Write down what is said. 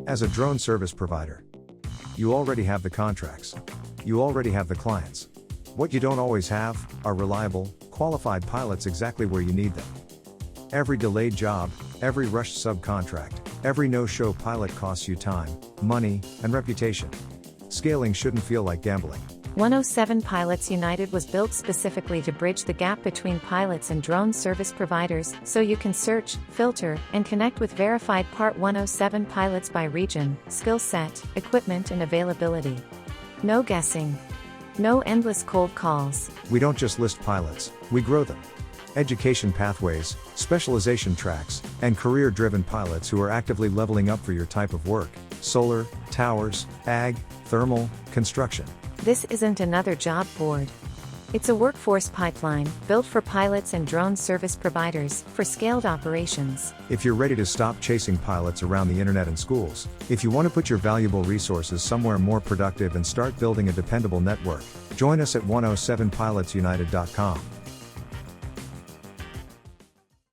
As a drone service provider, you already have the contracts. You already have the clients. What you don't always have are reliable, qualified pilots exactly where you need them. Every delayed job, every rushed subcontract, every no-show pilot costs you time, money, and reputation. Scaling shouldn't feel like gambling. 107 Pilots United was built specifically to bridge the gap between pilots and drone service providers, so you can search, filter, and connect with verified Part 107 pilots by region, skill set, equipment and availability. No guessing. No endless cold calls. We don't just list pilots, we grow them. Education pathways, specialization tracks, and career-driven pilots who are actively leveling up for your type of work: solar, towers, ag, thermal, construction. This isn't another job board. It's a workforce pipeline, built for pilots and drone service providers, for scaled operations. If you're ready to stop chasing pilots around the internet and schools, if you want to put your valuable resources somewhere more productive and start building a dependable network, join us at 107pilotsunited.com.